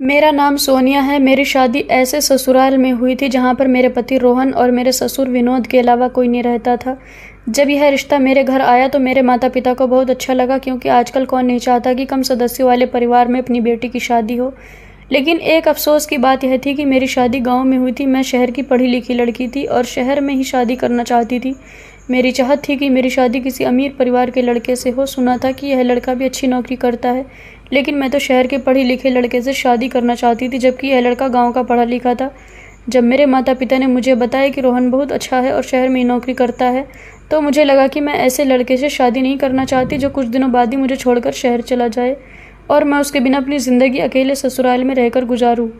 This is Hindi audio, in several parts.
मेरा नाम सोनिया है। मेरी शादी ऐसे ससुराल में हुई थी जहाँ पर मेरे पति रोहन और मेरे ससुर विनोद के अलावा कोई नहीं रहता था। जब यह रिश्ता मेरे घर आया तो मेरे माता पिता को बहुत अच्छा लगा, क्योंकि आजकल कौन नहीं चाहता कि कम सदस्यों वाले परिवार में अपनी बेटी की शादी हो। लेकिन एक अफसोस की बात यह थी कि मेरी शादी गाँव में हुई थी। मैं शहर की पढ़ी लिखी लड़की थी और शहर में ही शादी करना चाहती थी। मेरी चाहत थी कि मेरी शादी किसी अमीर परिवार के लड़के से हो। सुना था कि यह लड़का भी अच्छी नौकरी करता है, लेकिन मैं तो शहर के पढ़े लिखे लड़के से शादी करना चाहती थी, जबकि यह लड़का गांव का पढ़ा लिखा था। जब मेरे माता पिता ने मुझे बताया कि रोहन बहुत अच्छा है और शहर में ही नौकरी करता है, तो मुझे लगा कि मैं ऐसे लड़के से शादी नहीं करना चाहती जो कुछ दिनों बाद ही मुझे छोड़कर शहर चला जाए और मैं उसके बिना अपनी ज़िंदगी अकेले ससुराल में रहकर गुजारूँ।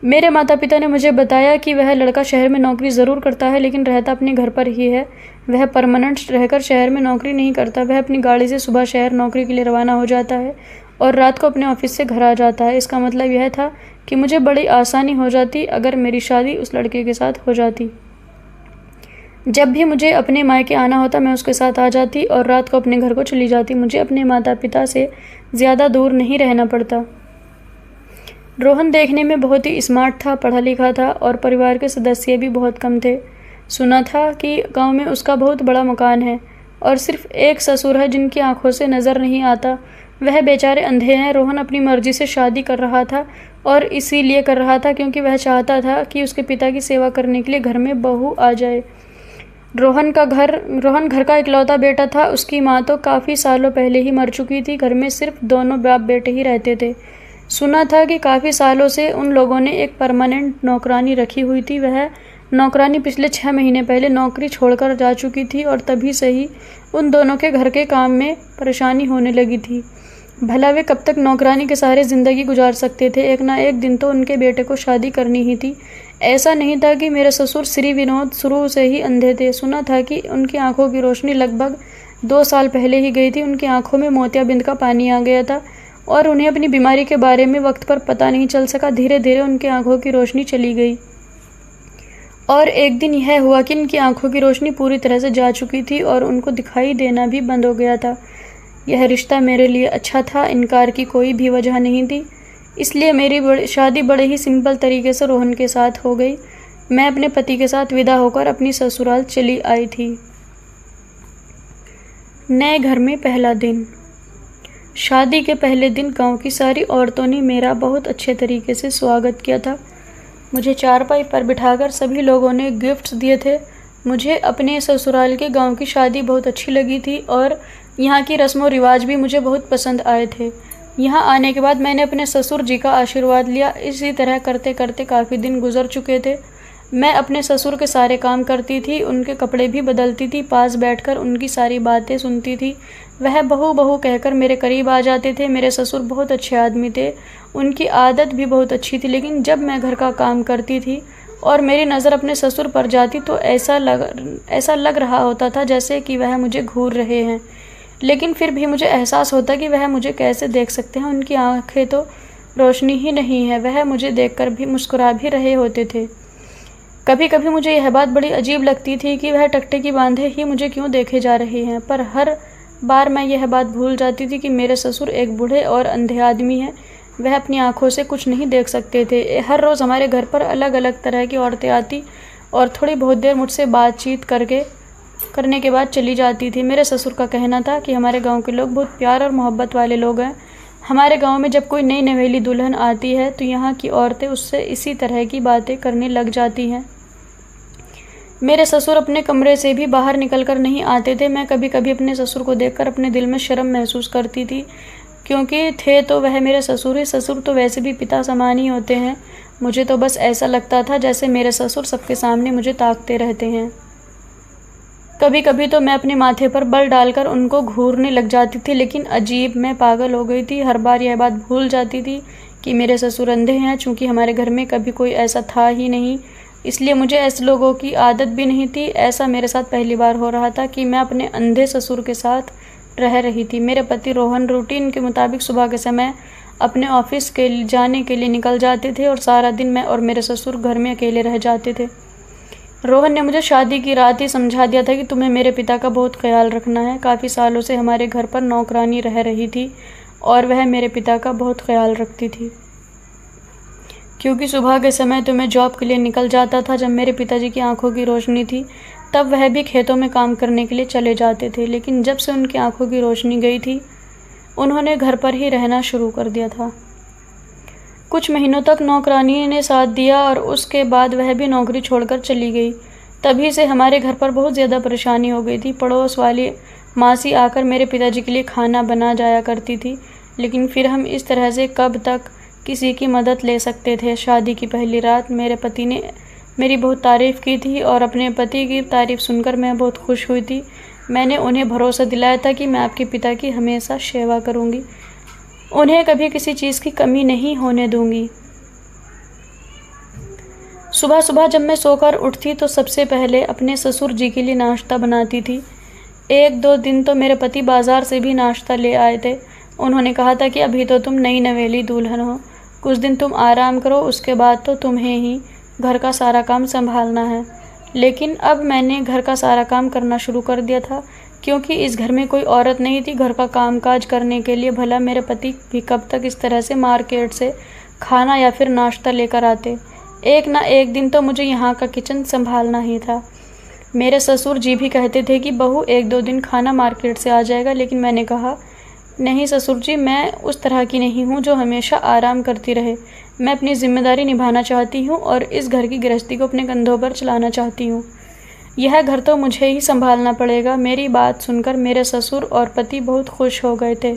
मेरे माता पिता ने मुझे बताया कि वह लड़का शहर में नौकरी ज़रूर करता है, लेकिन रहता अपने घर पर ही है। वह परमानेंट रहकर शहर में नौकरी नहीं करता। वह अपनी गाड़ी से सुबह शहर नौकरी के लिए रवाना हो जाता है और रात को अपने ऑफिस से घर आ जाता है। इसका मतलब यह था कि मुझे बड़ी आसानी हो जाती अगर मेरी शादी उस लड़के के साथ हो जाती। जब भी मुझे अपने मायके आना होता मैं उसके साथ आ जाती और रात को अपने घर को चली जाती। मुझे अपने माता पिता से ज़्यादा दूर नहीं रहना पड़ता। रोहन देखने में बहुत ही स्मार्ट था, पढ़ा लिखा था और परिवार के सदस्य भी बहुत कम थे। सुना था कि गांव में उसका बहुत बड़ा मकान है और सिर्फ एक ससुर है जिनकी आंखों से नज़र नहीं आता। वह बेचारे अंधे हैं। रोहन अपनी मर्जी से शादी कर रहा था और इसीलिए कर रहा था क्योंकि वह चाहता था कि उसके पिता की सेवा करने के लिए घर में बहू आ जाए। रोहन घर का इकलौता बेटा था। उसकी माँ तो काफ़ी सालों पहले ही मर चुकी थी। घर में सिर्फ दोनों बाप बेटे ही रहते थे। सुना था कि काफ़ी सालों से उन लोगों ने एक परमानेंट नौकरानी रखी हुई थी। वह नौकरानी पिछले 6 महीने पहले नौकरी छोड़कर जा चुकी थी और तभी से ही उन दोनों के घर के काम में परेशानी होने लगी थी। भला वे कब तक नौकरानी के सहारे ज़िंदगी गुजार सकते थे। एक ना एक दिन तो उनके बेटे को शादी करनी ही थी। ऐसा नहीं था कि मेरे ससुर श्री विनोद शुरू से ही अंधे थे। सुना था कि उनकी आंखों की रोशनी लगभग 2 साल पहले ही गई थी। उनकी आंखों में मोतियाबिंद का पानी आ गया था और उन्हें अपनी बीमारी के बारे में वक्त पर पता नहीं चल सका। धीरे धीरे उनकी आंखों की रोशनी चली गई और एक दिन यह हुआ कि उनकी आंखों की रोशनी पूरी तरह से जा चुकी थी और उनको दिखाई देना भी बंद हो गया था। यह रिश्ता मेरे लिए अच्छा था, इनकार की कोई भी वजह नहीं थी। इसलिए मेरी शादी बड़े ही सिंपल तरीके से रोहन के साथ हो गई। मैं अपने पति के साथ विदा होकर अपनी ससुराल चली आई थी। नए घर में पहला दिन। शादी के पहले दिन गांव की सारी औरतों ने मेरा बहुत अच्छे तरीके से स्वागत किया था। मुझे चारपाई पर बिठाकर सभी लोगों ने गिफ्ट्स दिए थे। मुझे अपने ससुराल के गांव की शादी बहुत अच्छी लगी थी और यहाँ की रस्म व रिवाज भी मुझे बहुत पसंद आए थे। यहाँ आने के बाद मैंने अपने ससुर जी का आशीर्वाद लिया। इसी तरह करते करते काफ़ी दिन गुजर चुके थे। मैं अपने ससुर के सारे काम करती थी, उनके कपड़े भी बदलती थी, पास बैठकर उनकी सारी बातें सुनती थी। वह बहू बहू कहकर मेरे करीब आ जाते थे। मेरे ससुर बहुत अच्छे आदमी थे, उनकी आदत भी बहुत अच्छी थी। लेकिन जब मैं घर का काम करती थी और मेरी नज़र अपने ससुर पर जाती तो ऐसा लग रहा होता था जैसे कि वह मुझे घूर रहे हैं। लेकिन फिर भी मुझे एहसास होता कि वह मुझे कैसे देख सकते हैं। उनकी आंखें तो रोशनी ही नहीं है। वह मुझे देखकर भी मुस्कुरा भी रहे होते थे। कभी कभी मुझे यह बात बड़ी अजीब लगती थी कि वह टकटे की बांधे ही मुझे क्यों देखे जा रहे हैं, पर हर बार मैं यह बात भूल जाती थी कि मेरे ससुर एक बूढ़े और अंधे आदमी हैं। वह अपनी आंखों से कुछ नहीं देख सकते थे। हर रोज़ हमारे घर पर अलग अलग तरह की औरतें आती और थोड़ी बहुत देर मुझसे बातचीत करने के बाद चली जाती थी। मेरे ससुर का कहना था कि हमारे गांव के लोग बहुत प्यार और मोहब्बत वाले लोग हैं। हमारे गांव में जब कोई नई नवेली दुल्हन आती है तो यहाँ की औरतें उससे इसी तरह की बातें करने लग जाती हैं। मेरे ससुर अपने कमरे से भी बाहर निकलकर नहीं आते थे। मैं कभी कभी अपने ससुर को देखकर अपने दिल में शर्म महसूस करती थी, क्योंकि थे तो वह मेरे ससुर ही। ससुर तो वैसे भी पिता समान ही होते हैं। मुझे तो बस ऐसा लगता था जैसे मेरे ससुर सबके सामने मुझे ताकते रहते हैं। कभी कभी तो मैं अपने माथे पर बल डालकर उनको घूरने लग जाती थी। लेकिन अजीब, मैं पागल हो गई थी। हर बार यह बात भूल जाती थी कि मेरे ससुर अंधे हैं। चूँकि हमारे घर में कभी कोई ऐसा था ही नहीं, इसलिए मुझे ऐसे लोगों की आदत भी नहीं थी। ऐसा मेरे साथ पहली बार हो रहा था कि मैं अपने अंधे ससुर के साथ रह रही थी। मेरे पति रोहन रूटीन के मुताबिक सुबह के समय अपने ऑफिस के जाने के लिए निकल जाते थे और सारा दिन मैं और मेरे ससुर घर में अकेले रह जाते थे। रोहन ने मुझे शादी की रात ही समझा दिया था कि तुम्हें मेरे पिता का बहुत ख्याल रखना है। काफ़ी सालों से हमारे घर पर नौकरानी रह रही थी और वह मेरे पिता का बहुत ख्याल रखती थी। क्योंकि सुबह के समय तो मैं जॉब के लिए निकल जाता था। जब मेरे पिताजी की आंखों की रोशनी थी तब वह भी खेतों में काम करने के लिए चले जाते थे, लेकिन जब से उनकी आंखों की रोशनी गई थी उन्होंने घर पर ही रहना शुरू कर दिया था। कुछ महीनों तक नौकरानी ने साथ दिया और उसके बाद वह भी नौकरी छोड़कर चली गई। तभी से हमारे घर पर बहुत ज़्यादा परेशानी हो गई थी। पड़ोस वाली मासी आकर मेरे पिताजी के लिए खाना बना जाया करती थी, लेकिन फिर हम इस तरह से कब तक किसी की मदद ले सकते थे। शादी की पहली रात मेरे पति ने मेरी बहुत तारीफ़ की थी और अपने पति की तारीफ़ सुनकर मैं बहुत खुश हुई थी। मैंने उन्हें भरोसा दिलाया था कि मैं आपके पिता की हमेशा सेवा करूंगी, उन्हें कभी किसी चीज़ की कमी नहीं होने दूंगी। सुबह सुबह जब मैं सोकर उठती तो सबसे पहले अपने ससुर जी के लिए नाश्ता बनाती थी। एक दो दिन तो मेरे पति बाज़ार से भी नाश्ता ले आए थे। उन्होंने कहा था कि अभी तो तुम नई नवेली दुल्हन हो, कुछ दिन तुम आराम करो, उसके बाद तो तुम्हें ही घर का सारा काम संभालना है। लेकिन अब मैंने घर का सारा काम करना शुरू कर दिया था, क्योंकि इस घर में कोई औरत नहीं थी घर का काम काज करने के लिए। भला मेरे पति भी कब तक इस तरह से मार्केट से खाना या फिर नाश्ता लेकर आते। एक ना एक दिन तो मुझे यहाँ का किचन संभालना ही था। मेरे ससुर जी भी कहते थे कि बहू एक दो दिन खाना मार्केट से आ जाएगा, लेकिन मैंने कहा नहीं ससुर जी, मैं उस तरह की नहीं हूँ जो हमेशा आराम करती रहे। मैं अपनी जिम्मेदारी निभाना चाहती हूँ और इस घर की गृहस्थी को अपने कंधों पर चलाना चाहती हूँ। यह घर तो मुझे ही संभालना पड़ेगा। मेरी बात सुनकर मेरे ससुर और पति बहुत खुश हो गए थे।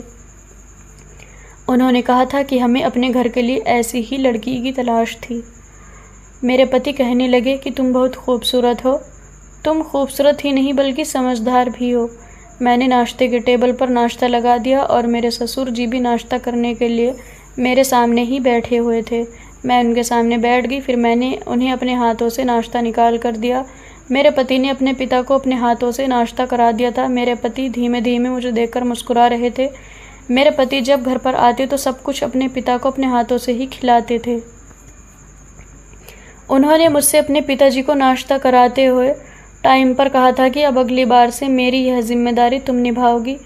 उन्होंने कहा था कि हमें अपने घर के लिए ऐसी ही लड़की की तलाश थी। मेरे पति कहने लगे कि तुम बहुत खूबसूरत हो। तुम खूबसूरत ही नहीं बल्कि समझदार भी हो। मैंने नाश्ते के टेबल पर नाश्ता लगा दिया और मेरे ससुर जी भी नाश्ता करने के लिए मेरे सामने ही बैठे हुए थे। मैं उनके सामने बैठ गई, फिर मैंने उन्हें अपने हाथों से नाश्ता निकाल कर दिया। मेरे पति ने अपने पिता को अपने हाथों से नाश्ता करा दिया था। मेरे पति धीमे धीमे मुझे देखकर मुस्कुरा रहे थे। मेरे पति जब घर पर आते तो सब कुछ अपने पिता को अपने हाथों से ही खिलाते थे। उन्होंने मुझसे अपने पिताजी को नाश्ता कराते हुए टाइम पर कहा था कि अब अगली बार से मेरी यह जिम्मेदारी तुम निभाओगी।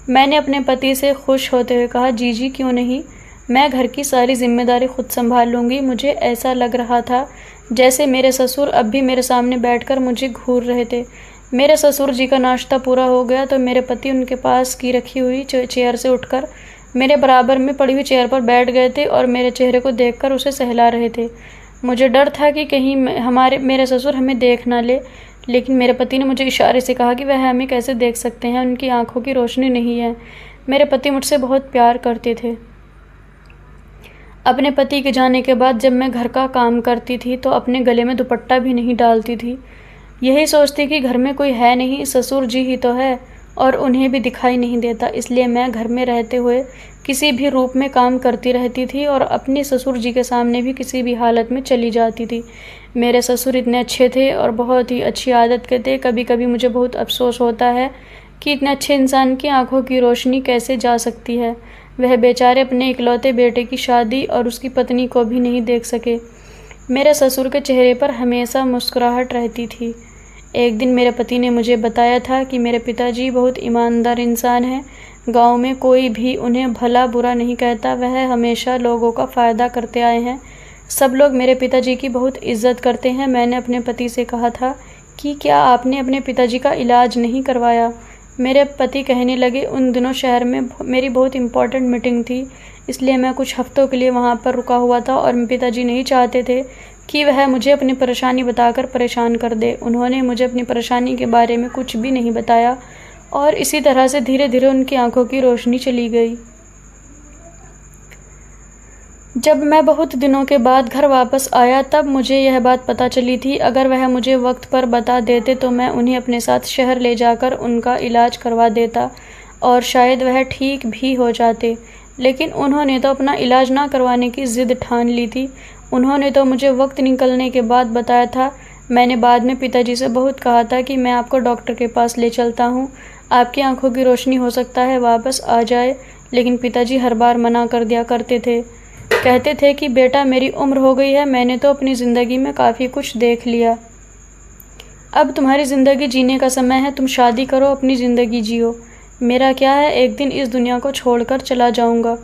मैंने अपने पति से खुश होते हुए कहा, जी जी क्यों नहीं, मैं घर की सारी जिम्मेदारी खुद संभाल लूँगी। मुझे ऐसा लग रहा था जैसे मेरे ससुर अब भी मेरे सामने बैठकर मुझे घूर रहे थे। मेरे ससुर जी का नाश्ता पूरा हो गया तो मेरे पति उनके पास की रखी हुई चेयर से उठकर मेरे बराबर में पड़ी हुई चेयर पर बैठ गए थे और मेरे चेहरे को देखकर उसे सहला रहे थे। मुझे डर था कि कहीं मेरे ससुर हमें देख ना ले, लेकिन मेरे पति ने मुझे इशारे से कहा कि वह हमें कैसे देख सकते हैं, उनकी आंखों की रोशनी नहीं है। मेरे पति मुझसे बहुत प्यार करते थे। अपने पति के जाने के बाद जब मैं घर का काम करती थी तो अपने गले में दुपट्टा भी नहीं डालती थी। यही सोचती कि घर में कोई है नहीं, ससुर जी ही तो है और उन्हें भी दिखाई नहीं देता। इसलिए मैं घर में रहते हुए किसी भी रूप में काम करती रहती थी और अपने ससुर जी के सामने भी किसी भी हालत में चली जाती थी। मेरे ससुर इतने अच्छे थे और बहुत ही अच्छी आदत के थे। कभी कभी मुझे बहुत अफसोस होता है कि इतने अच्छे इंसान की आंखों की रोशनी कैसे जा सकती है। वह बेचारे अपने इकलौते बेटे की शादी और उसकी पत्नी को भी नहीं देख सके। मेरे ससुर के चेहरे पर हमेशा मुस्कुराहट रहती थी। एक दिन मेरे पति ने मुझे बताया था कि मेरे पिताजी बहुत ईमानदार इंसान हैं। गांव में कोई भी उन्हें भला बुरा नहीं कहता। वह हमेशा लोगों का फ़ायदा करते आए हैं। सब लोग मेरे पिताजी की बहुत इज्जत करते हैं। मैंने अपने पति से कहा था कि क्या आपने अपने पिताजी का इलाज नहीं करवाया। मेरे पति कहने लगे, उन दिनों शहर में मेरी बहुत इम्पोर्टेंट मीटिंग थी, इसलिए मैं कुछ हफ्तों के लिए वहाँ पर रुका हुआ था और पिताजी नहीं चाहते थे कि वह मुझे अपनी परेशानी बताकर परेशान कर दे। उन्होंने मुझे अपनी परेशानी के बारे में कुछ भी नहीं बताया और इसी तरह से धीरे धीरे उनकी आंखों की रोशनी चली गई। जब मैं बहुत दिनों के बाद घर वापस आया तब मुझे यह बात पता चली थी। अगर वह मुझे वक्त पर बता देते तो मैं उन्हें अपने साथ शहर ले जाकर उनका इलाज करवा देता और शायद वह ठीक भी हो जाते। लेकिन उन्होंने तो अपना इलाज ना करवाने की ज़िद ठान ली थी। उन्होंने तो मुझे वक्त निकलने के बाद बताया था। मैंने बाद में पिताजी से बहुत कहा था कि मैं आपको डॉक्टर के पास ले चलता हूँ, आपकी आंखों की रोशनी हो सकता है वापस आ जाए। लेकिन पिताजी हर बार मना कर दिया करते थे। कहते थे कि बेटा मेरी उम्र हो गई है, मैंने तो अपनी ज़िंदगी में काफ़ी कुछ देख लिया, अब तुम्हारी ज़िंदगी जीने का समय है, तुम शादी करो, अपनी ज़िंदगी जियो। मेरा क्या है, एक दिन इस दुनिया को छोड़कर चला जाऊंगा।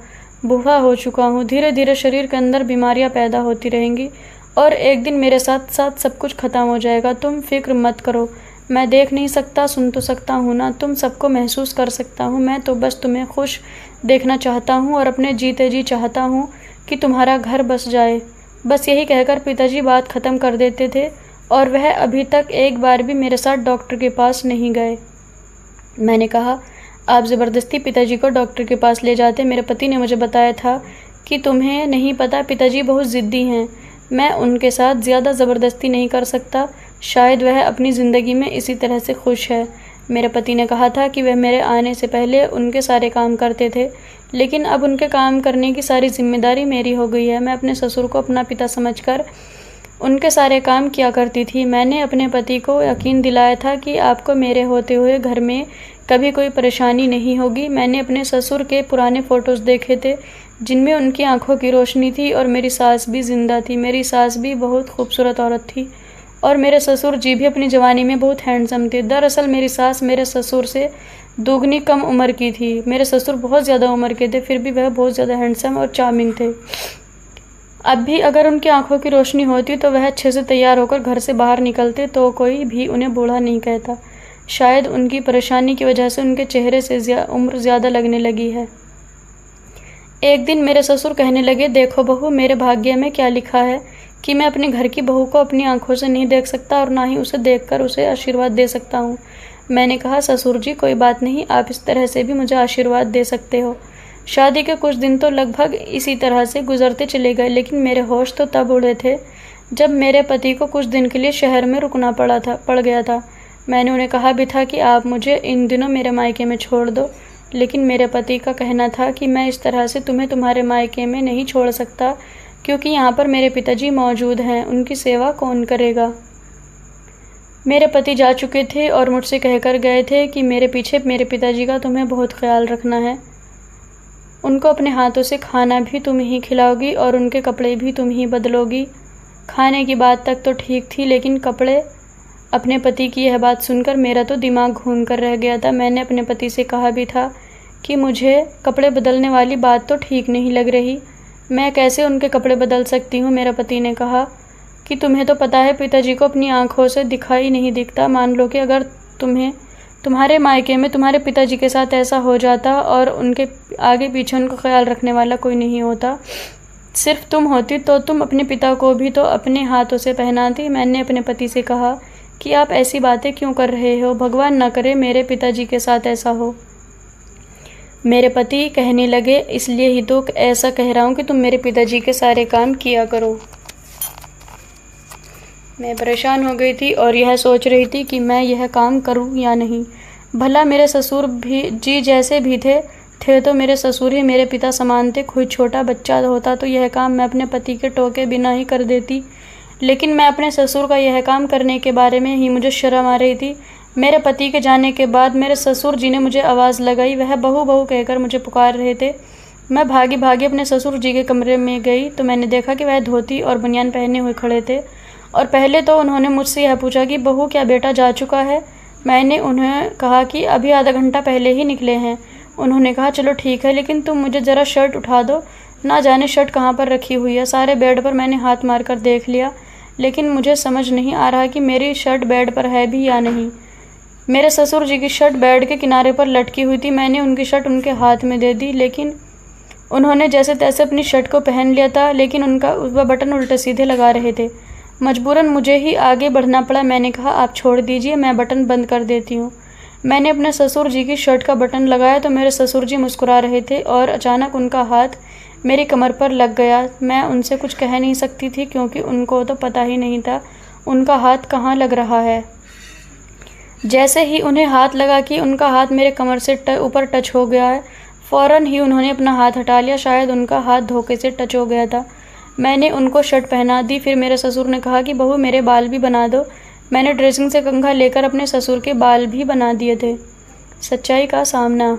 बूढ़ा हो चुका हूँ। धीरे धीरे शरीर के अंदर बीमारियाँ पैदा होती रहेंगी और एक दिन मेरे साथ साथ सब कुछ ख़त्म हो जाएगा। तुम फिक्र मत करो। मैं देख नहीं सकता, सुन तो सकता हूँ ना, तुम सबको महसूस कर सकता हूँ। मैं तो बस तुम्हें खुश देखना चाहता हूँ और अपने जीते जी चाहता हूँ कि तुम्हारा घर बस जाए। बस यही कहकर पिताजी बात ख़त्म कर देते थे और वह अभी तक एक बार भी मेरे साथ डॉक्टर के पास नहीं गए। मैंने कहा, आप ज़बरदस्ती पिताजी को डॉक्टर के पास ले जाते। मेरे पति ने मुझे बताया था कि तुम्हें नहीं पता, पिताजी बहुत ज़िद्दी हैं। मैं उनके साथ ज़्यादा ज़बरदस्ती नहीं कर सकता। शायद वह अपनी ज़िंदगी में इसी तरह से खुश है। मेरे पति ने कहा था कि वह मेरे आने से पहले उनके सारे काम करते थे, लेकिन अब उनके काम करने की सारी जिम्मेदारी मेरी हो गई है। मैं अपने ससुर को अपना पिता समझकर उनके सारे काम किया करती थी। मैंने अपने पति को यकीन दिलाया था कि आपको मेरे होते हुए घर में कभी कोई परेशानी नहीं होगी। मैंने अपने ससुर के पुराने फ़ोटोज़ देखे थे जिनमें उनकी आंखों की रोशनी थी और मेरी सास भी ज़िंदा थी। मेरी सास भी बहुत खूबसूरत औरत थी और मेरे ससुर जी भी अपनी जवानी में बहुत हैंडसम थे। दरअसल मेरी सास मेरे ससुर से दोगुनी कम उम्र की थी। मेरे ससुर बहुत ज़्यादा उम्र के थे, फिर भी वह बहुत ज़्यादा हैंडसम और चार्मिंग थे। अब भी अगर उनकी आंखों की रोशनी होती तो वह अच्छे से तैयार होकर घर से बाहर निकलते तो कोई भी उन्हें बूढ़ा नहीं कहता। शायद उनकी परेशानी की वजह से उनके चेहरे से उम्र ज़्यादा लगने लगी है। एक दिन मेरे ससुर कहने लगे, देखो बहू, मेरे भाग्य में क्या लिखा है कि मैं अपने घर की बहू को अपनी आंखों से नहीं देख सकता और ना ही उसे देखकर उसे आशीर्वाद दे सकता हूँ। मैंने कहा, ससुर जी कोई बात नहीं, आप इस तरह से भी मुझे आशीर्वाद दे सकते हो। शादी के कुछ दिन तो लगभग इसी तरह से गुजरते चले गए, लेकिन मेरे होश तो तब उड़े थे जब मेरे पति को कुछ दिन के लिए शहर में रुकना पड़ गया था। मैंने उन्हें कहा भी था कि आप मुझे इन दिनों मेरे मायके में छोड़ दो, लेकिन मेरे पति का कहना था कि मैं इस तरह से तुम्हें तुम्हारे मायके में नहीं छोड़ सकता, क्योंकि यहाँ पर मेरे पिताजी मौजूद हैं, उनकी सेवा कौन करेगा। मेरे पति जा चुके थे और मुझसे कहकर गए थे कि मेरे पीछे मेरे पिताजी का तुम्हें बहुत ख्याल रखना है। उनको अपने हाथों से खाना भी तुम ही खिलाओगी और उनके कपड़े भी तुम ही बदलोगी। खाने की बात तक तो ठीक थी, लेकिन कपड़े, अपने पति की यह बात सुनकर मेरा तो दिमाग घूम कर रह गया था। मैंने अपने पति से कहा भी था कि मुझे कपड़े बदलने वाली बात तो ठीक नहीं लग रही, मैं कैसे उनके कपड़े बदल सकती हूँ। मेरा पति ने कहा कि तुम्हें तो पता है पिताजी को अपनी आंखों से दिखाई नहीं दिखता। मान लो कि अगर तुम्हारे मायके में तुम्हारे पिताजी के साथ ऐसा हो जाता और उनके आगे पीछे उनका ख्याल रखने वाला कोई नहीं होता, सिर्फ तुम होती, तो तुम अपने पिता को भी तो अपने हाथों से पहनाती। मैंने अपने पति से कहा कि आप ऐसी बातें क्यों कर रहे हो, भगवान न करे मेरे पिताजी के साथ ऐसा हो। मेरे पति कहने लगे, इसलिए ही तो ऐसा कह रहा हूँ कि तुम मेरे पिताजी के सारे काम किया करो। मैं परेशान हो गई थी और यह सोच रही थी कि मैं यह काम करूं या नहीं। भला मेरे ससुर भी जी जैसे भी थे तो मेरे ससुर ही मेरे पिता समान थे। कोई छोटा बच्चा होता तो यह काम मैं अपने पति के टोके बिना ही कर देती, लेकिन मैं अपने ससुर का यह काम करने के बारे में ही मुझे शर्म आ रही थी। मेरे पति के जाने के बाद मेरे ससुर जी ने मुझे आवाज़ लगाई। वह बहू बहू कहकर मुझे पुकार रहे थे। मैं भागी भागी अपने ससुर जी के कमरे में गई तो मैंने देखा कि वह धोती और बनियान पहने हुए खड़े थे और पहले तो उन्होंने मुझसे यह पूछा कि बहू क्या बेटा जा चुका है। मैंने उन्हें कहा कि अभी आधा घंटा पहले ही निकले हैं। उन्होंने कहा चलो ठीक है, लेकिन तुम मुझे ज़रा शर्ट उठा दो, ना जाने शर्ट कहाँ पर रखी हुई है। सारे बेड पर मैंने हाथ मार कर देख लिया, लेकिन मुझे समझ नहीं आ रहा कि मेरी शर्ट बेड पर है भी या नहीं। मेरे ससुर जी की शर्ट बेड के किनारे पर लटकी हुई थी। मैंने उनकी शर्ट उनके हाथ में दे दी, लेकिन उन्होंने जैसे तैसे अपनी शर्ट को पहन लिया था, लेकिन वह बटन उल्टे सीधे लगा रहे थे। मजबूरन मुझे ही आगे बढ़ना पड़ा। मैंने कहा आप छोड़ दीजिए, मैं बटन बंद कर देती हूँ। मैंने अपने ससुर जी की शर्ट का बटन लगाया तो मेरे ससुर जी मुस्कुरा रहे थे और अचानक उनका हाथ मेरी कमर पर लग गया। मैं उनसे कुछ कह नहीं सकती थी क्योंकि उनको तो पता ही नहीं था उनका हाथ कहाँ लग रहा है। जैसे ही उन्हें हाथ लगा कि उनका हाथ मेरे कमर से ऊपर टच हो गया है, फ़ौरन ही उन्होंने अपना हाथ हटा लिया। शायद उनका हाथ धोखे से टच हो गया था। मैंने उनको शर्ट पहना दी। फिर मेरे ससुर ने कहा कि बहू मेरे बाल भी बना दो। मैंने ड्रेसिंग से कंघा लेकर अपने ससुर के बाल भी बना दिए थे। सच्चाई का सामना।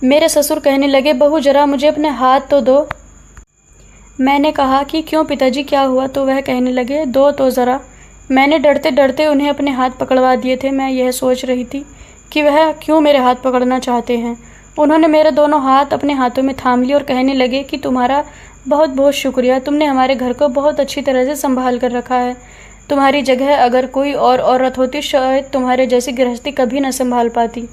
मेरे ससुर कहने लगे, बहू जरा मुझे अपने हाथ तो दो। मैंने कहा कि क्यों पिताजी क्या हुआ? तो वह कहने लगे, दो तो ज़रा। मैंने डरते डरते उन्हें अपने हाथ पकड़वा दिए थे। मैं यह सोच रही थी कि वह क्यों मेरे हाथ पकड़ना चाहते हैं। उन्होंने मेरे दोनों हाथ अपने हाथों में थाम लिए और कहने लगे कि तुम्हारा बहुत बहुत शुक्रिया, तुमने हमारे घर को बहुत अच्छी तरह से संभाल कर रखा है। तुम्हारी जगह अगर कोई और औरत होती शायद तुम्हारे जैसी गृहस्थी कभी न संभाल पाती।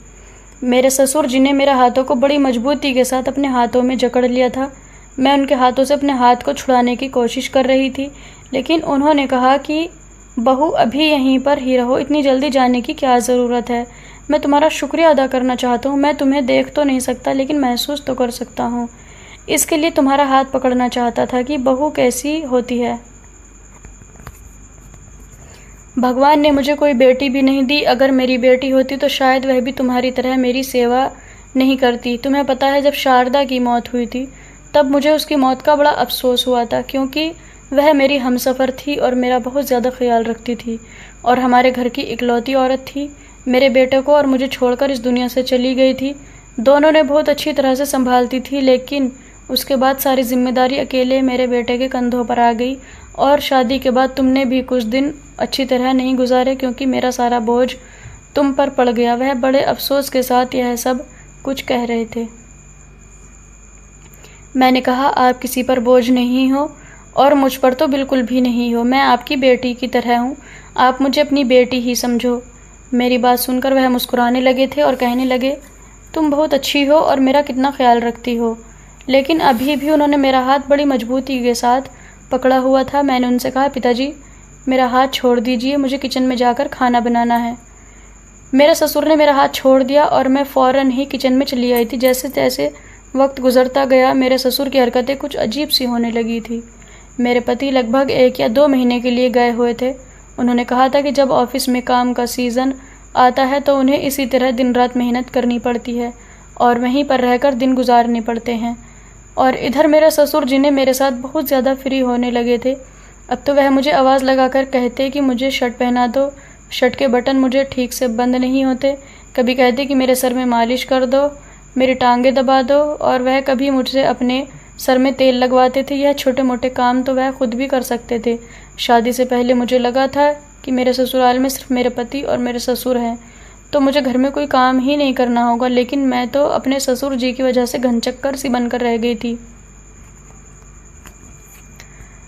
मेरे ससुर जी ने मेरे हाथों को बड़ी मजबूती के साथ अपने हाथों में जकड़ लिया था। मैं उनके हाथों से अपने हाथ को छुड़ाने की कोशिश कर रही थी, लेकिन उन्होंने कहा कि बहू अभी यहीं पर ही रहो, इतनी जल्दी जाने की क्या ज़रूरत है। मैं तुम्हारा शुक्रिया अदा करना चाहता हूँ। मैं तुम्हें देख तो नहीं सकता लेकिन महसूस तो कर सकता हूँ। इसके लिए तुम्हारा हाथ पकड़ना चाहता था कि बहू कैसी होती है। भगवान ने मुझे कोई बेटी भी नहीं दी। अगर मेरी बेटी होती तो शायद वह भी तुम्हारी तरह मेरी सेवा नहीं करती। तुम्हें पता है, जब शारदा की मौत हुई थी तब मुझे उसकी मौत का बड़ा अफसोस हुआ था, क्योंकि वह मेरी हमसफ़र थी और मेरा बहुत ज़्यादा ख्याल रखती थी और हमारे घर की इकलौती औरत थी। मेरे बेटे को और मुझे छोड़कर इस दुनिया से चली गई थी। दोनों ने बहुत अच्छी तरह से संभालती थी, लेकिन उसके बाद सारी जिम्मेदारी अकेले मेरे बेटे के कंधों पर आ गई। और शादी के बाद तुमने भी कुछ दिन अच्छी तरह नहीं गुजारे, क्योंकि मेरा सारा बोझ तुम पर पड़ गया। वह बड़े अफसोस के साथ यह सब कुछ कह रहे थे। मैंने कहा, आप किसी पर बोझ नहीं हो और मुझ पर तो बिल्कुल भी नहीं हो। मैं आपकी बेटी की तरह हूँ, आप मुझे अपनी बेटी ही समझो। मेरी बात सुनकर वह मुस्कुराने लगे थे और कहने लगे, तुम बहुत अच्छी हो और मेरा कितना ख्याल रखती हो। लेकिन अभी भी उन्होंने मेरा हाथ बड़ी मजबूती के साथ पकड़ा हुआ था। मैंने उनसे कहा, पिताजी मेरा हाथ छोड़ दीजिए, मुझे किचन में जाकर खाना बनाना है। मेरे ससुर ने मेरा हाथ छोड़ दिया और मैं फ़ौरन ही किचन में चली आई थी। जैसे तैसे वक्त गुजरता गया, मेरे ससुर की हरकतें कुछ अजीब सी होने लगी थी। मेरे पति लगभग 1 या 2 महीने के लिए गए हुए थे। उन्होंने कहा था कि जब ऑफिस में काम का सीज़न आता है तो उन्हें इसी तरह दिन रात मेहनत करनी पड़ती है और वहीं पर रहकर दिन गुजारने पड़ते हैं। और इधर मेरे ससुर जी ने मेरे साथ बहुत ज़्यादा फ्री होने लगे थे। अब तो वह मुझे आवाज़ लगाकर कहते कि मुझे शर्ट पहना दो। शर्ट के बटन मुझे ठीक से बंद नहीं होते। कभी कहते कि मेरे सर में मालिश कर दो, मेरी टांगें दबा दो, और वह कभी मुझसे अपने सर में तेल लगवाते थे। यह छोटे मोटे काम तो वह खुद भी कर सकते थे। शादी से पहले मुझे लगा था कि मेरे ससुराल में सिर्फ मेरे पति और मेरे ससुर हैं, तो मुझे घर में कोई काम ही नहीं करना होगा। लेकिन मैं तो अपने ससुर जी की वजह से घनचक्कर सी बनकर रह गई थी।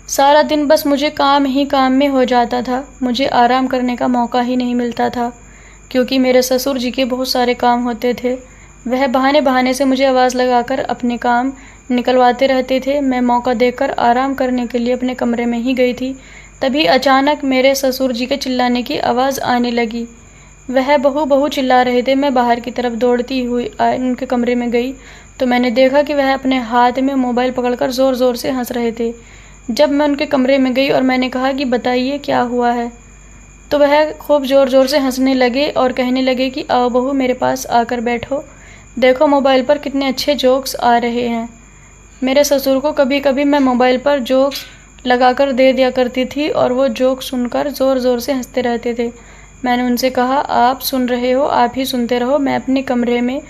सारा दिन बस मुझे काम ही काम में हो जाता था। मुझे आराम करने का मौका ही नहीं मिलता था, क्योंकि मेरे ससुर जी के बहुत सारे काम होते थे। वह बहाने बहाने से मुझे आवाज़ लगाकर अपने काम निकलवाते रहते थे। मैं मौका देखकर आराम करने के लिए अपने कमरे में ही गई थी। तभी अचानक मेरे ससुर जी के चिल्लाने की आवाज़ आने लगी। वह बहू बहू चिल्ला रहे थे। मैं बाहर की तरफ दौड़ती हुई उनके कमरे में गई तो मैंने देखा कि वह अपने हाथ में मोबाइल पकड़कर ज़ोर ज़ोर से हंस रहे थे। जब मैं उनके कमरे में गई और मैंने कहा कि बताइए क्या हुआ है, तो वह खूब ज़ोर ज़ोर से हंसने लगे और कहने लगे कि आओ बहू, मेरे पास आकर बैठो, देखो मोबाइल पर कितने अच्छे जोक्स आ रहे हैं। मेरे ससुर को कभी कभी मैं मोबाइल पर जोक्स लगाकर दे दिया करती थी और वो जोक सुनकर ज़ोर ज़ोर से हंसते रहते थे। मैंने उनसे कहा, आप सुन रहे हो, आप ही सुनते रहो, मैं अपने कमरे में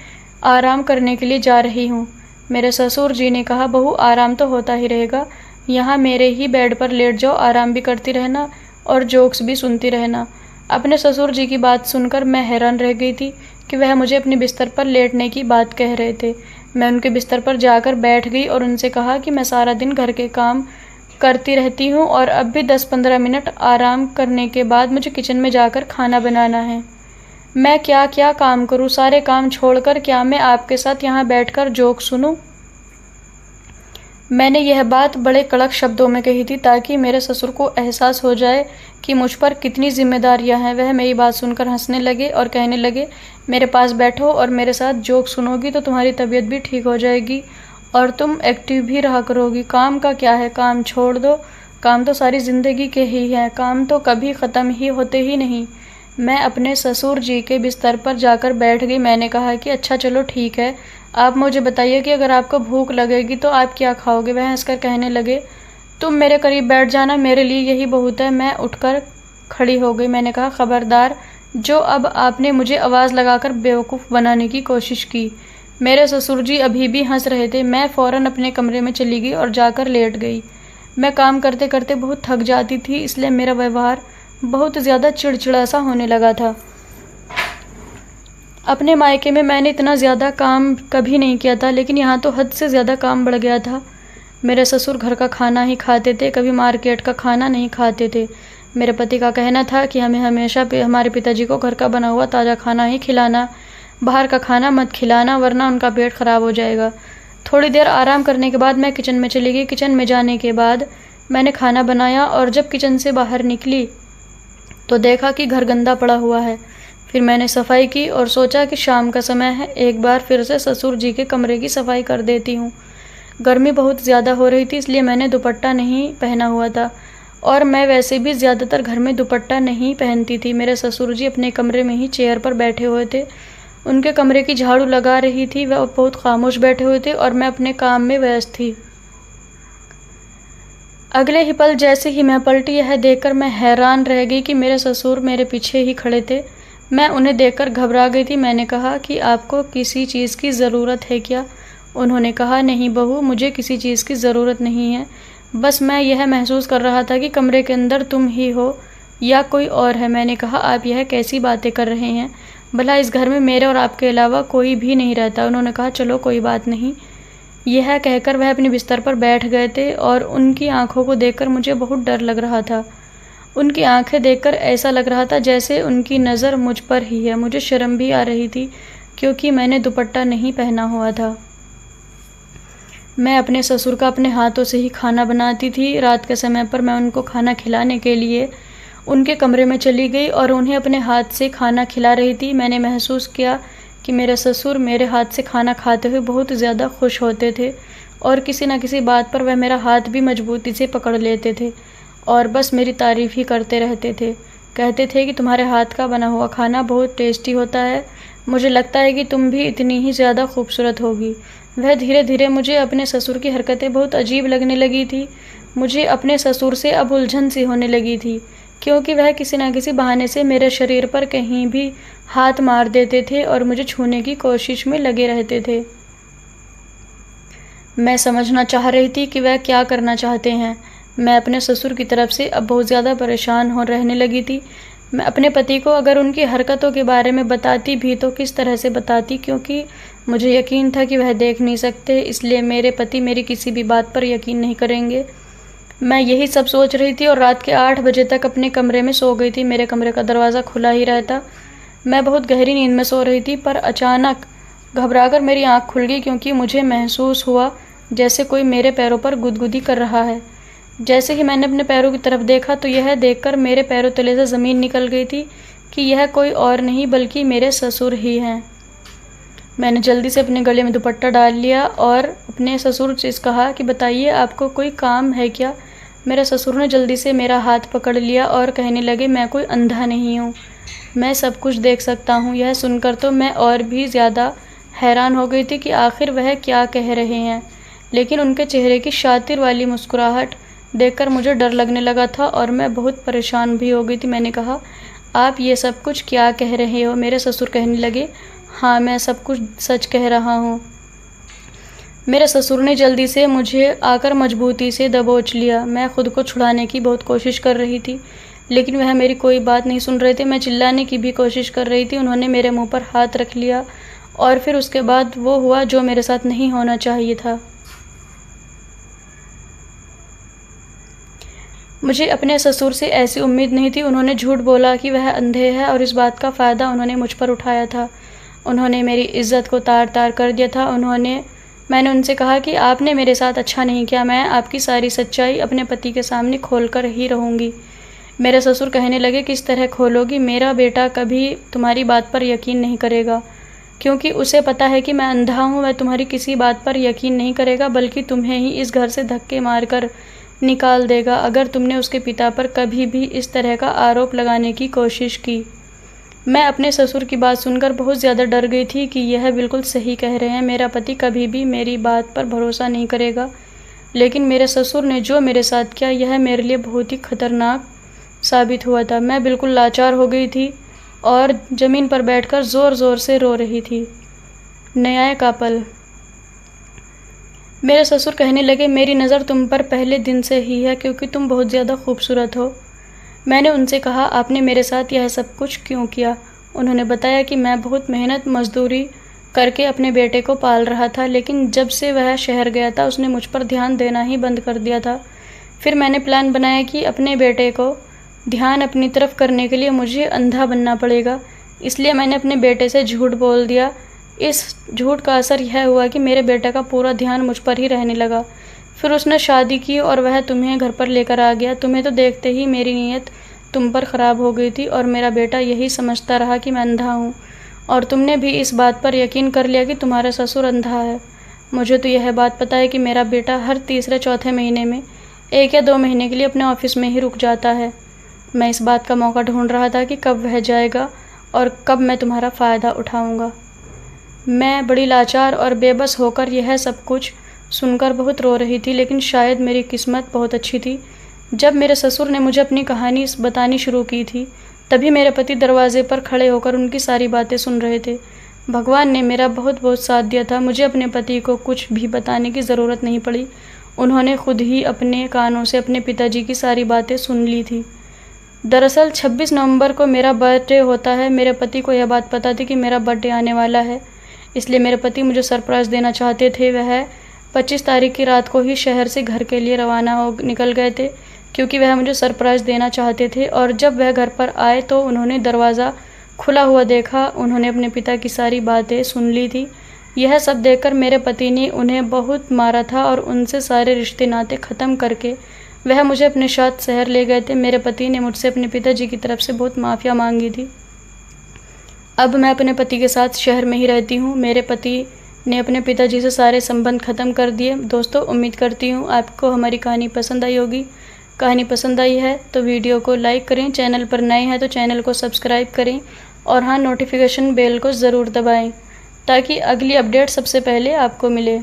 आराम करने के लिए जा रही हूँ। मेरे ससुर जी ने कहा, बहू आराम तो होता ही रहेगा, यहाँ मेरे ही बेड पर लेट जाओ, आराम भी करती रहना और जोक्स भी सुनती रहना। अपने ससुर जी की बात सुनकर मैं हैरान रह गई थी कि वह मुझे अपने बिस्तर पर लेटने की बात कह रहे थे। मैं उनके बिस्तर पर जाकर बैठ गई और उनसे कहा कि मैं सारा दिन घर के काम करती रहती हूँ और अब भी 10-15 मिनट आराम करने के बाद मुझे किचन में जाकर खाना बनाना है। मैं क्या क्या काम करूँ, सारे काम छोड़कर क्या मैं आपके साथ यहाँ बैठकर जोक सुनूँ? मैंने यह बात बड़े कड़क शब्दों में कही थी ताकि मेरे ससुर को एहसास हो जाए कि मुझ पर कितनी जिम्मेदारियां हैं। वह मेरी बात सुनकर हंसने लगे और कहने लगे, मेरे पास बैठो और मेरे साथ जोक सुनोगी तो तुम्हारी तबीयत भी ठीक हो जाएगी और तुम एक्टिव भी रहा करोगी। काम का क्या है, काम छोड़ दो, काम तो सारी ज़िंदगी के ही हैं, काम तो कभी ख़त्म ही होते ही नहीं। मैं अपने ससुर जी के बिस्तर पर जाकर बैठ गई। मैंने कहा कि अच्छा चलो ठीक है, आप मुझे बताइए कि अगर आपको भूख लगेगी तो आप क्या खाओगे? वह हंसकर कहने लगे, तुम मेरे करीब बैठ जाना, मेरे लिए यही बहुत है। मैं उठकर खड़ी हो गई। मैंने कहा, खबरदार, जो अब आपने मुझे आवाज़ लगाकर बेवकूफ़ बनाने की कोशिश की। मेरे ससुर जी अभी भी हंस रहे थे। मैं फ़ौरन अपने कमरे में चली गई और जाकर लेट गई। मैं काम करते करते बहुत थक जाती थी, इसलिए मेरा व्यवहार बहुत ज़्यादा चिड़चिड़ा सा होने लगा था। अपने मायके में मैंने इतना ज़्यादा काम कभी नहीं किया था, लेकिन यहाँ तो हद से ज़्यादा काम बढ़ गया था। मेरे ससुर घर का खाना ही खाते थे, कभी मार्केट का खाना नहीं खाते थे। मेरे पति का कहना था कि हमें हमेशा हमारे पिताजी को घर का बना हुआ ताज़ा खाना ही खिलाना, बाहर का खाना मत खिलाना वरना उनका पेट खराब हो जाएगा। थोड़ी देर आराम करने के बाद मैं किचन में चली गई। किचन में जाने के बाद मैंने खाना बनाया और जब किचन से बाहर निकली तो देखा कि घर गंदा पड़ा हुआ है। फिर मैंने सफाई की और सोचा कि शाम का समय है, एक बार फिर से ससुर जी के कमरे की सफाई कर देती हूँ। गर्मी बहुत ज़्यादा हो रही थी, इसलिए मैंने दुपट्टा नहीं पहना हुआ था और मैं वैसे भी ज़्यादातर घर में दुपट्टा नहीं पहनती थी। मेरे ससुर जी अपने कमरे में ही चेयर पर बैठे हुए थे। उनके कमरे की झाड़ू लगा रही थी, वह बहुत खामोश बैठे हुए थे और मैं अपने काम में व्यस्त थी। अगले ही पल जैसे ही मैं पलटी, यह देखकर मैं हैरान रह गई कि मेरे ससुर मेरे पीछे ही खड़े थे। मैं उन्हें देखकर घबरा गई थी। मैंने कहा कि आपको किसी चीज़ की ज़रूरत है क्या? उन्होंने कहा, नहीं बहू, मुझे किसी चीज़ की ज़रूरत नहीं है, बस मैं यह महसूस कर रहा था कि कमरे के अंदर तुम ही हो या कोई और है। मैंने कहा, आप यह कैसी बातें कर रहे हैं? भला इस घर में मेरे और आपके अलावा कोई भी नहीं रहता। उन्होंने कहा, चलो कोई बात नहीं। यह कहकर वह अपने बिस्तर पर बैठ गए थे और उनकी आंखों को देखकर मुझे बहुत डर लग रहा था। उनकी आंखें देखकर ऐसा लग रहा था जैसे उनकी नज़र मुझ पर ही है। मुझे शर्म भी आ रही थी क्योंकि मैंने दुपट्टा नहीं पहना हुआ था। मैं अपने ससुर का अपने हाथों से ही खाना बनाती थी। रात के समय पर मैं उनको खाना खिलाने के लिए उनके कमरे में चली गई और उन्हें अपने हाथ से खाना खिला रही थी। मैंने महसूस किया कि मेरे ससुर मेरे हाथ से खाना खाते हुए बहुत ज़्यादा खुश होते थे और किसी न किसी बात पर वह मेरा हाथ भी मजबूती से पकड़ लेते थे और बस मेरी तारीफ़ ही करते रहते थे। कहते थे कि तुम्हारे हाथ का बना हुआ खाना बहुत टेस्टी होता है, मुझे लगता है कि तुम भी इतनी ही ज़्यादा खूबसूरत होगी। वह धीरे धीरे मुझे अपने ससुर की हरकतें बहुत अजीब लगने लगी थी। मुझे अपने ससुर से अब उलझन सी होने लगी थी क्योंकि वह किसी न किसी बहाने से मेरे शरीर पर कहीं भी हाथ मार देते थे और मुझे छूने की कोशिश में लगे रहते थे। मैं समझना चाह रही थी कि वह क्या करना चाहते हैं। मैं अपने ससुर की तरफ से अब बहुत ज़्यादा परेशान रहने लगी थी। मैं अपने पति को अगर उनकी हरकतों के बारे में बताती भी तो किस तरह से बताती, क्योंकि मुझे यकीन था कि वह देख नहीं सकते, इसलिए मेरे पति मेरी किसी भी बात पर यकीन नहीं करेंगे। मैं यही सब सोच रही थी और रात के 8 बजे तक अपने कमरे में सो गई थी। मेरे कमरे का दरवाज़ा खुला ही रहता। मैं बहुत गहरी नींद में सो रही थी, पर अचानक घबराकर मेरी आँख खुल गई क्योंकि मुझे महसूस हुआ जैसे कोई मेरे पैरों पर गुदगुदी कर रहा है। जैसे ही मैंने अपने पैरों की तरफ देखा तो यह देखकर मेरे पैरों तले से ज़मीन निकल गई थी कि यह कोई और नहीं बल्कि मेरे ससुर ही हैं। मैंने जल्दी से अपने गले में दुपट्टा डाल लिया और अपने ससुर से कहा कि बताइए, आपको कोई काम है क्या? मेरे ससुर ने जल्दी से मेरा हाथ पकड़ लिया और कहने लगे, मैं कोई अंधा नहीं हूँ, मैं सब कुछ देख सकता हूँ। यह सुनकर तो मैं और भी ज़्यादा हैरान हो गई थी कि आखिर वह क्या कह रहे हैं, लेकिन उनके चेहरे की शातिर वाली मुस्कुराहट देखकर मुझे डर लगने लगा था और मैं बहुत परेशान भी हो गई थी। मैंने कहा, आप ये सब कुछ क्या कह रहे हो? मेरे ससुर कहने लगे, हाँ, मैं सब कुछ सच कह रहा हूँ। मेरे ससुर ने जल्दी से मुझे आकर मजबूती से दबोच लिया। मैं खुद को छुड़ाने की बहुत कोशिश कर रही थी, लेकिन वह मेरी कोई बात नहीं सुन रहे थे। मैं चिल्लाने की भी कोशिश कर रही थी। उन्होंने मेरे मुंह पर हाथ रख लिया और फिर उसके बाद वो हुआ जो मेरे साथ नहीं होना चाहिए था। मुझे अपने ससुर से ऐसी उम्मीद नहीं थी। उन्होंने झूठ बोला कि वह अंधे हैं और इस बात का फ़ायदा उन्होंने मुझ पर उठाया था। उन्होंने मेरी इज़्ज़त को तार तार कर दिया था। मैंने उनसे कहा कि आपने मेरे साथ अच्छा नहीं किया, मैं आपकी सारी सच्चाई अपने पति के सामने खोल कर ही रहूँगी। मेरे ससुर कहने लगे, किस तरह खोलोगी? मेरा बेटा कभी तुम्हारी बात पर यकीन नहीं करेगा क्योंकि उसे पता है कि मैं अंधा हूँ। वह तुम्हारी किसी बात पर यकीन नहीं करेगा बल्कि तुम्हें ही इस घर से धक्के मारकर निकाल देगा अगर तुमने उसके पिता पर कभी भी इस तरह का आरोप लगाने की कोशिश की। मैं अपने ससुर की बात सुनकर बहुत ज़्यादा डर गई थी कि यह बिल्कुल सही कह रहे हैं, मेरा पति कभी भी मेरी बात पर भरोसा नहीं करेगा। लेकिन मेरे ससुर ने जो मेरे साथ किया यह मेरे लिए बहुत ही खतरनाक साबित हुआ था। मैं बिल्कुल लाचार हो गई थी और ज़मीन पर बैठकर ज़ोर ज़ोर से रो रही थी। न्याय का पल। मेरे ससुर कहने लगे, मेरी नज़र तुम पर पहले दिन से ही है क्योंकि तुम बहुत ज़्यादा खूबसूरत हो। मैंने उनसे कहा, आपने मेरे साथ यह सब कुछ क्यों किया? उन्होंने बताया कि मैं बहुत मेहनत मजदूरी करके अपने बेटे को पाल रहा था, लेकिन जब से वह शहर गया था उसने मुझ पर ध्यान देना ही बंद कर दिया था। फिर मैंने प्लान बनाया कि अपने बेटे को ध्यान अपनी तरफ करने के लिए मुझे अंधा बनना पड़ेगा, इसलिए मैंने अपने बेटे से झूठ बोल दिया। इस झूठ का असर यह हुआ कि मेरे बेटे का पूरा ध्यान मुझ पर ही रहने लगा। फिर उसने शादी की और वह तुम्हें घर पर लेकर आ गया। तुम्हें तो देखते ही मेरी नीयत तुम पर ख़राब हो गई थी और मेरा बेटा यही समझता रहा कि मैं अंधा हूँ, और तुमने भी इस बात पर यकीन कर लिया कि तुम्हारा ससुर अंधा है। मुझे तो यह बात पता है कि मेरा बेटा हर तीसरे चौथे महीने में 1 या 2 महीने के लिए अपने ऑफिस में ही रुक जाता है। मैं इस बात का मौका ढूंढ रहा था कि कब वह जाएगा और कब मैं तुम्हारा फ़ायदा उठाऊंगा। मैं बड़ी लाचार और बेबस होकर यह सब कुछ सुनकर बहुत रो रही थी, लेकिन शायद मेरी किस्मत बहुत अच्छी थी। जब मेरे ससुर ने मुझे अपनी कहानी बतानी शुरू की थी, तभी मेरे पति दरवाजे पर खड़े होकर उनकी सारी बातें सुन रहे थे। भगवान ने मेरा बहुत बहुत साथ दिया था। मुझे अपने पति को कुछ भी बताने की ज़रूरत नहीं पड़ी। उन्होंने खुद ही अपने कानों से अपने पिताजी की सारी बातें सुन ली थी। दरअसल 26 नवंबर को मेरा बर्थडे होता है। मेरे पति को यह बात पता थी कि मेरा बर्थडे आने वाला है, इसलिए मेरे पति मुझे सरप्राइज़ देना चाहते थे। वह 25 तारीख की रात को ही शहर से घर के लिए रवाना हो निकल गए थे, क्योंकि वह मुझे सरप्राइज़ देना चाहते थे। और जब वह घर पर आए तो उन्होंने दरवाज़ा खुला हुआ देखा। उन्होंने अपने पिता की सारी बातें सुन ली थी। यह सब देखकर मेरे पति ने उन्हें बहुत मारा था और उनसे सारे रिश्ते नाते ख़त्म करके वह मुझे अपने साथ शहर ले गए थे। मेरे पति ने मुझसे अपने पिताजी की तरफ से बहुत माफ़िया मांगी थी। अब मैं अपने पति के साथ शहर में ही रहती हूँ। मेरे पति ने अपने पिताजी से सारे संबंध ख़त्म कर दिए। दोस्तों, उम्मीद करती हूँ आपको हमारी कहानी पसंद आई होगी। कहानी पसंद आई है तो वीडियो को लाइक करें, चैनल पर नए हैं तो चैनल को सब्सक्राइब करें, और हाँ, नोटिफिकेशन बेल को ज़रूर दबाएं ताकि अगली अपडेट सबसे पहले आपको मिले।